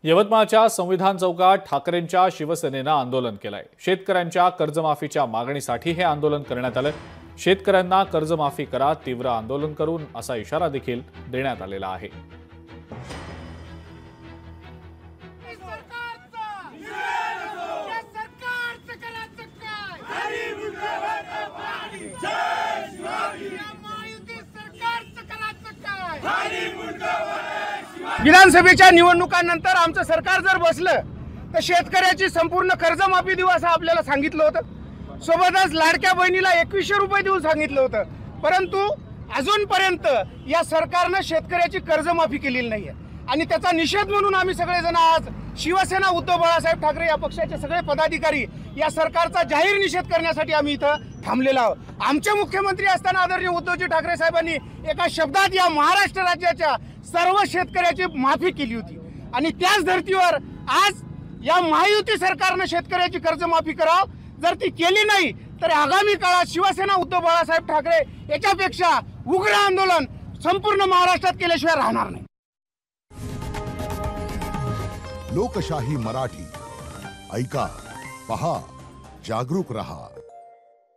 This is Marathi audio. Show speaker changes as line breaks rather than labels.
यवतमाळच्या संविधान चौकात ठाकरेंच्या शिवसेनेनं आंदोलन केलंय। शेतकऱ्यांच्या कर्जमाफीच्या मागणीसाठी हे आंदोलन करण्यात आलं। शेतकऱ्यांना कर्जमाफी करा, तीव्र आंदोलन करून असा इशारा देखील देण्यात आलेला आहे।
विधानसभेच्या निवडणुकांनंतर आमचं सरकार जर बसलं तर शेतकऱ्याची संपूर्ण कर्जमाफी देऊ असं आपल्याला सांगितलं होतं। सोबतच लाडक्या बहिणीला 2100 रुपये देऊन सांगितलं होतं, परंतु अजूनपर्यंत या सरकारनं शेतकऱ्याची कर्जमाफी केलेली नाहीये आणि त्याचा निषेध म्हणून आम्ही सगळेजण आज शिवसेना उद्धव बाळासाहेब ठाकरे या पक्षाचे सगळे पदाधिकारी या सरकारचा जाहीर निषेध करण्यासाठी आम्ही इथं थांबलेलो आहोत। आमचे मुख्यमंत्री असताना आदरणीय उद्धवजी ठाकरे साहेबांनी एका शब्दात या महाराष्ट्र राज्याच्या सर्व शेतकऱ्याची माफी केली होती आणि त्याच धर्तीवर आज या महायुती सरकारने शेतकऱ्याची कर्जमाफी करावं। जर ती केली नाही तर आगामी काळात शिवसेना उद्धव बाळासाहेब ठाकरे याच्यापेक्षा उग्र आंदोलन संपूर्ण महाराष्ट्रात केल्याशिवाय राहणार नाही।
लोकशाही मराठी ऐका, पहा, जागरूक रहा।